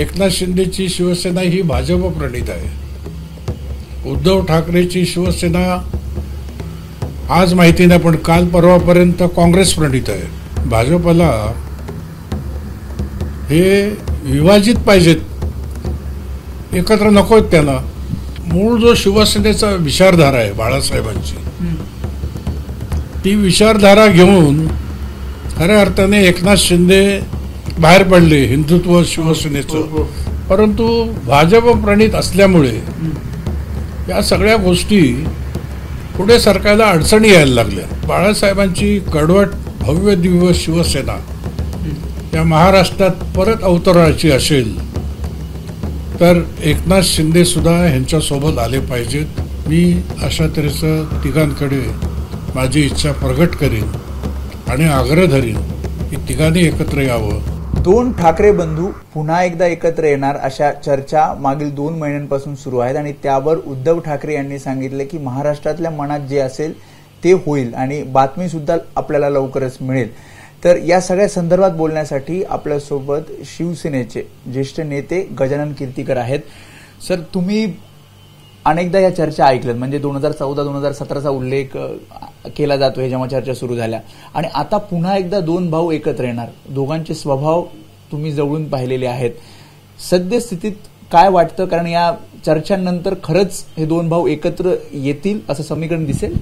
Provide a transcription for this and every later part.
एकनाथ शिंदेची शिवसेना ही भाजप प्रणित आहे. उद्धव ठाकरेची शिवसेना आज माहिती नाही, पण काल परवापर्यंत काँग्रेस प्रणित आहे. भाजपला हे विभाजित पाहिजेत, एकत्र नकोत. त्यांना मूळ जो शिवसेनेचा विचारधारा आहे बाळासाहेबांची, ती विचारधारा घेऊन खऱ्या अर्थाने एकनाथ शिंदे बाहेर पडले हिंदुत्व शिवसेनेचं. परंतु भाजप प्रणित असल्यामुळे या सगळ्या गोष्टी पुढे सरकायला अडचणी यायला लागल्या. बाळासाहेबांची कडवट भव्य दिव्य शिवसेना या महाराष्ट्रात परत अवतरायची असेल तर एकनाथ शिंदे सुद्धा ह्यांच्यासोबत आले पाहिजेत. मी अशा तऱ्हेचं तिघांकडे माझी इच्छा प्रगट करीन आणि आग्रह धरीन की तिघांनी एकत्र यावं. दोन ठाकरे बंधू पुन्हा एकदा एकत्र येणार अशा चर्चा मागील 2 महिन्यांपासून सुरू आहेत आणि त्यावर उद्धव ठाकरे यांनी सांगितले की महाराष्ट्रातल्या मनात जे असेल ते होईल आणि बातमी सुद्धा आपल्याला लवकरच मिळेल. तर या सगळ्या संदर्भात बोलण्यासाठी आपल्यासोबत शिवसेनेचे ज्येष्ठ नेते गजानन कीर्तीकर आहेत. सर, तुम्ही अनेकदा या चर्चा ऐकल्यात, म्हणजे 2014-2017चा उल्लेख केला जातोय जेव्हा चर्चा सुरू झाल्या, आणि आता पुन्हा एकदा दोन भाऊ एकत्र येणार. दोघांचे स्वभाव तुम्ही जवळून पाहिलेले आहेत. सद्यस्थितीत काय वाटतं, कारण या चर्चांनंतर खरंच हे दोन भाऊ एकत्र येतील असं समीकरण दिसेल?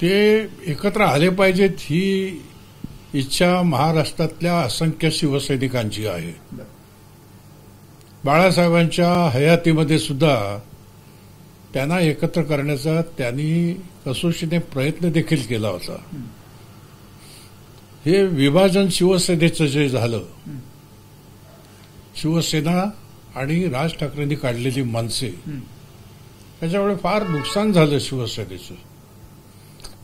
ते एकत्र आले पाहिजेत ही इच्छा महाराष्ट्रातल्या असंख्य शिवसैनिकांची आहे. बाळासाहेबांच्या हयातीमध्ये सुद्धा त्यांना एकत्र करण्याचा त्यांनी कसोशीने प्रयत्न देखील केला होता. हे विभाजन शिवसेनेचं जे झालं, शिवसेना आणि राज ठाकरेंनी काढलेली मनसे, त्याच्यामुळे फार नुकसान झालं शिवसेनेचं.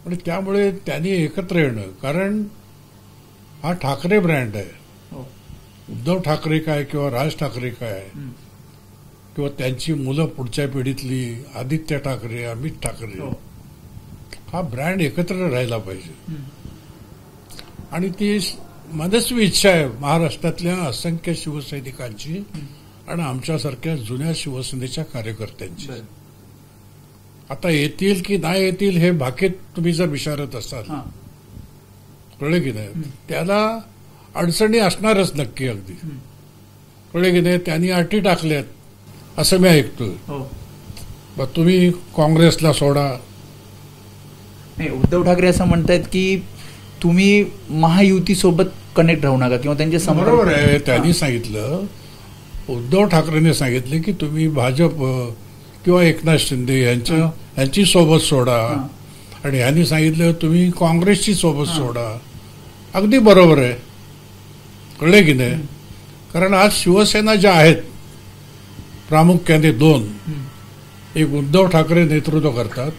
आणि त्यामुळे त्यांनी एकत्र येणं, कारण हा ठाकरे ब्रँड आहे. उद्धव ठाकरे काय किंवा राज ठाकरे काय किंवा त्यांची मुलं पुढच्या पिढीतली आदित्य ठाकरे, अमित ठाकरे, हा ब्रँड एकत्र राहिला पाहिजे. आणि ती मनस्वी इच्छा आहे महाराष्ट्रातल्या असंख्य शिवसैनिकांची आणि आमच्यासारख्या जुन्या शिवसेनेच्या कार्यकर्त्यांची. आता येतील की नाही येतील हे भाकीत तुम्ही जर विचारत असाल, कळले की नाही, त्याला अडचणी असणारच नक्की. अगदी कळले की नाही. त्यांनी अटी टाकल्यात असं मी ऐकतोय. मग तुम्ही काँग्रेसला सोडा. नाही, उद्धव ठाकरे असं म्हणतायत की तुम्ही महायुतीसोबत कनेक्ट राहू नका किंवा त्यांच्या समोर. बरोबर आहे. त्यांनी सांगितलं, उद्धव ठाकरेंनी सांगितले की तुम्ही भाजप किंवा एकनाथ शिंदे यांची सोबत सोडा, आणि यांनी सांगितलं तुम्ही काँग्रेसची सोबत सोडा. अगदी बरोबर आहे. कळले की नाही. कारण आज शिवसेना ज्या आहेत प्रामुख्याने दोन, एक उद्धव ठाकरे नेतृत्व करतात,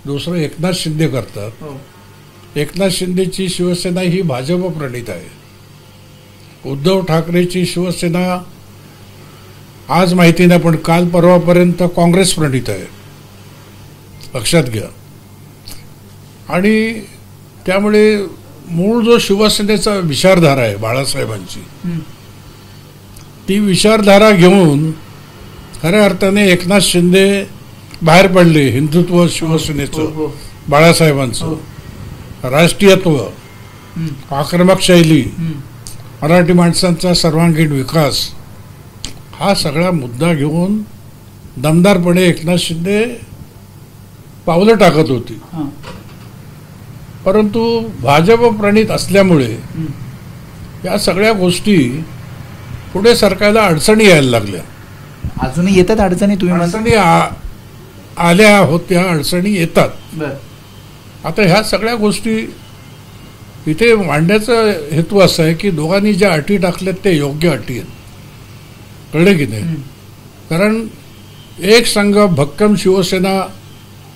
दुसरं एकनाथ शिंदे करतात. एकनाथ शिंदेची शिवसेना ही भाजप प्रणित आहे. उद्धव ठाकरेची शिवसेना आज माहिती नाही, पण काल परवापर्यंत काँग्रेस प्रणित आहे, लक्षात घ्या. आणि त्यामुळे मूळ जो शिवसेनेचा विचारधारा आहे बाळासाहेबांची, ती विचारधारा घेऊन खऱ्या अर्थाने एकनाथ शिंदे बाहेर पडले हिंदुत्व शिवसेनेचं, बाळासाहेबांचं राष्ट्रीयत्व, आक्रमक शैली, मराठी माणसांचा सर्वांगीण विकास, हा सगळा मुद्दा घेऊन दमदारपणे एकनाथ शिंदे पावलं टाकत होती. परंतु भाजप प्रणित असल्यामुळे या सगळ्या गोष्टी पुढे सरकायला अडचणी यायला लागल्या. अजूनही येतात अडचणी? तुम्ही अडचणी आल्या होत्या, अडचणी येतात. आता ह्या सगळ्या गोष्टी इथे मांडण्याचा हेतू असा आहे की दोघांनी ज्या अटी टाकल्यात ते योग्य अटी आहेत. कळले की नाही. कारण एक संघ भक्कम शिवसेना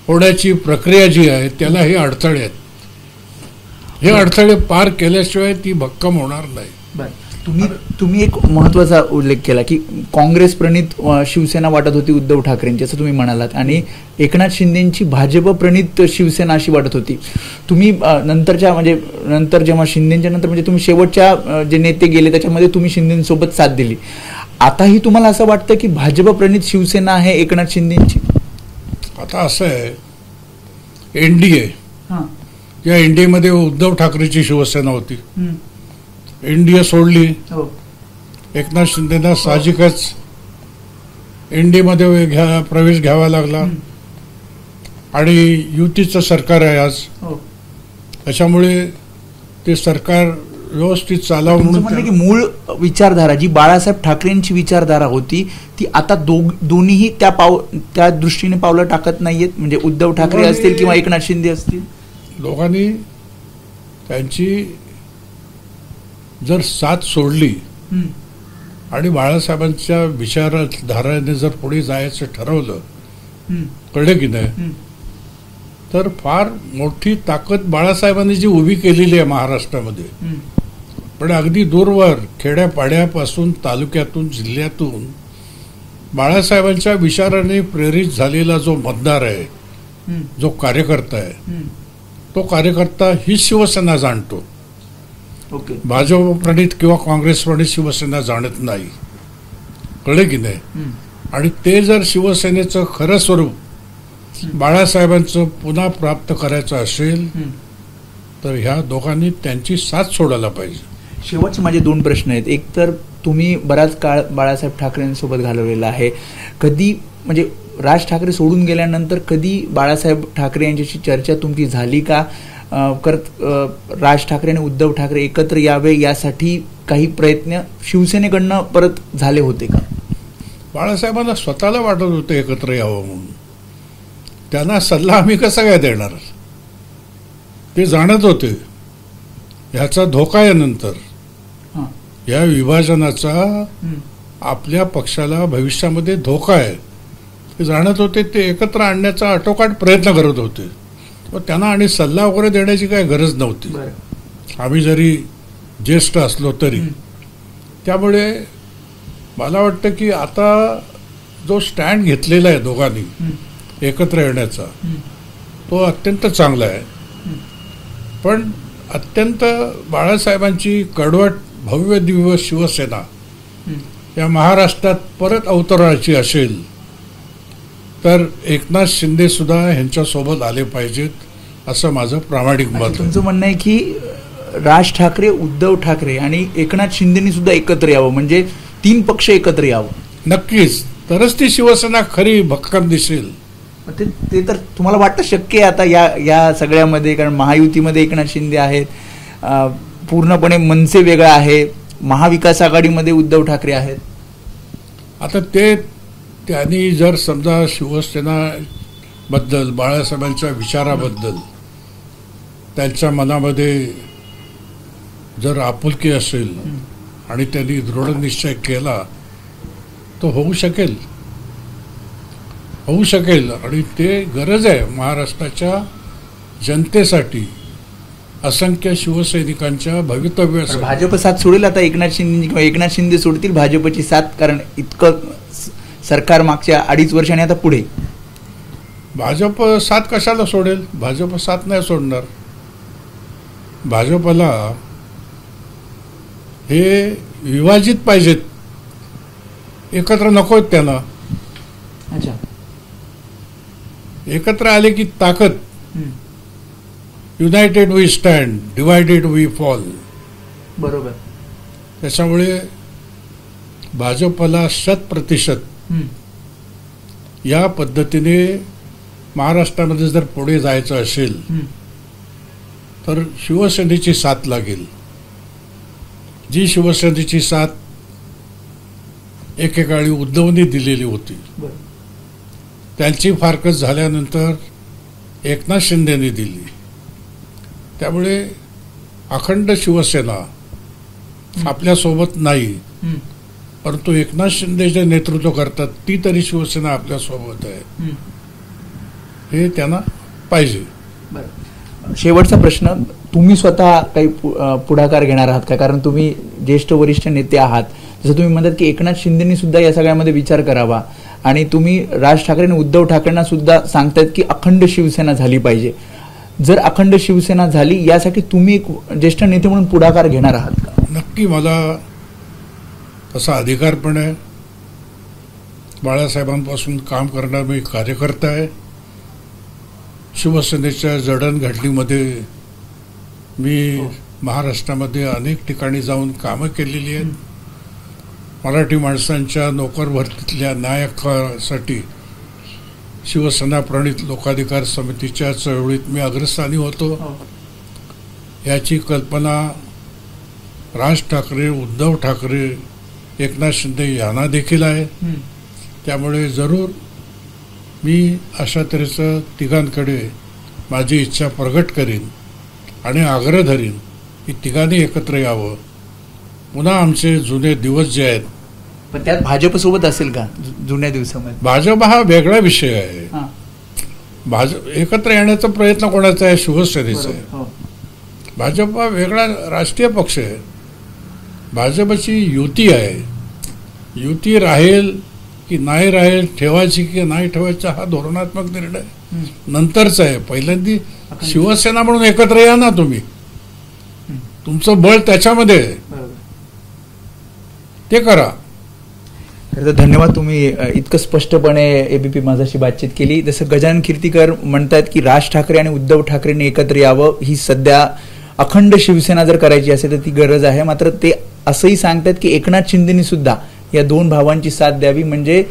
होण्याची प्रक्रिया जी आहे त्याला हे अडथळे आहेत. हे अडथळे पार केल्याशिवाय ती भक्कम होणार नाही. तुम्ही एक महत्वाचा उल्लेख केला की काँग्रेस प्रणित शिवसेना वाटत होती उद्धव ठाकरेंची, असं तुम्ही म्हणालात, आणि एकनाथ शिंदेची भाजप प्रणित शिवसेना अशी वाटत होती. तुम्ही नंतर जेव्हा शिंदेच्या नंतर म्हणजे तुम्ही शेवटच्या जे नेते गेले त्याच्यामध्ये तुम्ही शिंदेसोबत साथ दिली. आताही तुम्हाला असं वाटतं की भाजप प्रणित शिवसेना आहे एकनाथ शिंदेची? आता असं आहे, एनडीए, या एनडीएमध्ये उद्धव ठाकरेची शिवसेना होती. एनडीए सोडली, एकनाथ शिंदेना साहजिकच एनडीएमध्ये प्रवेश घ्यावा लागला आणि युतीचं सरकार आहे आज. त्याच्यामुळे ते सरकार व्यवस्थित चालावं म्हणून की मूळ विचारधारा जी बाळासाहेब ठाकरेंची विचारधारा होती ती आता दोन्हीही त्या दृष्टीने पावलं टाकत नाहीयेत. म्हणजे उद्धव ठाकरे असतील किंवा एकनाथ शिंदे असतील, दोघांनी त्यांची जर साथ सोडली आणि बाळासाहेबांच्या विचारधाराने जर पुढे जायचं ठरवलं, कळलं की नाही, तर फार मोठी ताकद बाळासाहेबांनी जी उभी केलेली आहे महाराष्ट्रामध्ये. पण अगदी दूरवर खेड्यापाड्यापासून, तालुक्यातून, जिल्ह्यातून बाळासाहेबांच्या विचाराने प्रेरित झालेला जो मतदार आहे, जो कार्यकर्ता आहे, तो कार्यकर्ता ही शिवसेना जाणतो. भाजप प्रणित किंवा काँग्रेस प्रणित शिवसेना जाणत नाही, कळलं की नाही. आणि ते जर शिवसेनेचं खरं स्वरूप बाळासाहेबांचं पुन्हा प्राप्त करायचं असेल तर ह्या दोघांनी त्यांची साथ सोडायला पाहिजे. शेवटचे माझे 2 प्रश्न आहेत. एक तर तुम्ही बराच काळ बाळासाहेब ठाकरेंसोबत घालवलेला आहे. कधी म्हणजे राज ठाकरे सोडून गेल्यानंतर कधी बाळासाहेब ठाकरे यांच्याशी चर्चा तुमची झाली का? राज ठाकरे आणि उद्धव ठाकरे एकत्र यावे यासाठी काही प्रयत्न शिवसेनेकडनं परत झाले होते का? बाळासाहेबांना स्वतःला वाटत होतं एकत्र यावं म्हणून. त्यांना सल्ला आम्ही कसा काय देणार? ते जाणत होते ह्याचा धोका आहे, नंतर या विभाजनाचा आपल्या पक्षाला भविष्यामध्ये धोका आहे. ते जाणत होते. ते एकत्र आणण्याचा आटोकाट प्रयत्न करत होते. त्यांना आणि सल्ला वगैरे देण्याची काही गरज नव्हती, आम्ही जरी ज्येष्ठ असलो तरी. त्यामुळे मला वाटतं की आता जो स्टँड घेतलेला आहे दोघांनी एकत्र येण्याचा, तो अत्यंत चांगला आहे. पण अत्यंत बाळासाहेबांची कडवट भव्य दिव्य शिवसेना या महाराष्ट्रात परत अवतरण्याची असेल तर एकनाथ शिंदे सुद्धा ह्यांच्यासोबत आले पाहिजेत, असं माझं प्रामाणिक मत आहे. तुमचं म्हणणं आहे की राज ठाकरे, उद्धव ठाकरे आणि एकनाथ शिंदेनी सुद्धा एकत्र यावं, म्हणजे 3 पक्ष एकत्र यावं. नक्कीच, तरच ती शिवसेना खरी भक्कम दिसेल. ते तर तुम्हाला वाटतं शक्य आहे आता या सगळ्यामध्ये? कारण महायुतीमध्ये एकनाथ शिंदे आहेत, पूर्णपणे मनसे वेगळा आहे, महाविकास आघाडीमध्ये उद्धव ठाकरे आहेत. आता त्यांनी जर समजा शिवसेनाबद्दल, बाळासाहेबांच्या विचाराबद्दल त्यांच्या मनामध्ये जर आपुलकी असेल आणि त्यांनी दृढ निश्चय केला तो होऊ शकेल. आणि ते गरज आहे महाराष्ट्राच्या जनतेसाठी, असंख्य शिवसैनिकांच्या भवितव्यासाठी. भाजप साथ सोडेल आता एकनाथ शिंदे, किंवा एकनाथ शिंदे सोडतील भाजपची साथ? कारण इतकं सरकार मागच्या 2.5 वर्षांनी आता पुढे. भाजप साथ कशाला सोडेल? भाजप साथ नाही सोडणार. भाजपला हे विभाजित पाहिजेत, एकत्र नकोत त्यांना. अच्छा, एकत्र आले की ताकद. United we stand, divided we fall. बरोबर. त्याच्यामुळे भाजपला 100% या पद्धतीने महाराष्ट्रामध्ये जर पुढे जायचं असेल तर शिवसेनेची साथ लागेल. जी शिवसेनेची साथ एकेकाळी उद्धवनी दिलेली होती, त्यांची फारकत झाल्यानंतर एकनाथ शिंदेनी दिली. त्यामुळे अखंड शिवसेना आपल्यासोबत नाही, परंतु एकनाथ शिंदे जे नेतृत्व करतात ती तरी शिवसेना आपल्यासोबत आहे, हे त्यांना पाहिजे. शेवटचा प्रश्न, तुम्ही स्वतः काही पुढाकार घेणार आहात का? कारण तुम्ही ज्येष्ठ वरिष्ठ नेते आहात, जसं तुम्ही म्हणतात की एकनाथ शिंदेनी सुद्धा या सगळ्यामध्ये विचार करावा आणि तुम्ही राज ठाकरे आणि उद्धव ठाकरेंना सुद्धा सांगतायत की अखंड शिवसेना झाली पाहिजे. जर अखंड शिवसेना झाली यासाठी तुम्ही एक ज्येष्ठ नेते म्हणून पुढाकार घेणार आहात का? नक्की मला तसा अधिकार पण आहे. बाळासाहेबांपासून काम करणारा मी कार्यकर्ता आहे. शिवसेनेच्या जडणघडणीमध्ये मी महाराष्ट्रामध्ये अनेक ठिकाणी जाऊन कामं केलेली आहेत. मराठी माणसांच्या नोकर भरतीतल्या न्यायासाठी शिवसेना प्रणित लोकाधिकार समितीच्या चळवळीत मी अग्रस्थानी होतो. याची कल्पना राज ठाकरे, उद्धव ठाकरे, एकनाथ शिंदे यांना देखील आहे. त्यामुळे जरूर मी अशा तऱ्हेचं तिघांकडे माझी इच्छा प्रगट करीन आणि आग्रह धरीन की तिघांनी एकत्र यावं. पुन्हा आमचे जुने दिवस जे आहेत. पण त्यात भाजपसोबत असेल का जुन्या दिवसामध्ये? भाजप हा वेगळा विषय आहे. भाजप एकत्र येण्याचा प्रयत्न कोणाचा आहे? शिवसेनेचा आहे. भाजप हा वेगळा राष्ट्रीय पक्ष आहे. भाजपची युती आहे. युती राहील की नाही राहील, ठेवायची की नाही ठेवायचा हा धोरणात्मक निर्णय नंतरचा आहे. पहिल्यांदा शिवसेना म्हणून एकत्र या ना तुम्ही. तुमचं बळ त्याच्यामध्ये ते करा. धन्यवाद. तुम्ही इतकं स्पष्टपणे एबीपी माझाशी बातचीत केली. जसं गजानन कीर्तीकर म्हणतात की राज ठाकरे आणि उद्धव ठाकरेंनी एकत्र यावं, ही सध्या अखंड शिवसेना जर करायची असेल तर ती गरज आहे. मात्र ते असंही सांगतात की एकनाथ शिंदेनी सुद्धा या दोन भावांची साथ द्यावी, म्हणजे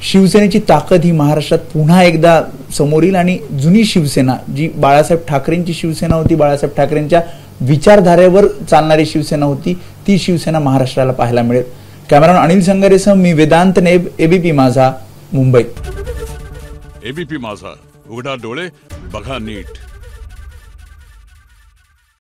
शिवसेनेची ताकद ही महाराष्ट्रात पुन्हा एकदा समोर येईल आणि जुनी शिवसेना जी बाळासाहेब ठाकरेंची शिवसेना होती, बाळासाहेब ठाकरेंच्या विचारधारेवर चालणारी शिवसेना होती, ती शिवसेना महाराष्ट्राला पाहायला मिळेल. कॅमेरामॅन अनिल संगारेसह मी वेदांत नेब, एबीपी माझा, मुंबई. एबीपी माझा, उघडा डोळे बघा नीट.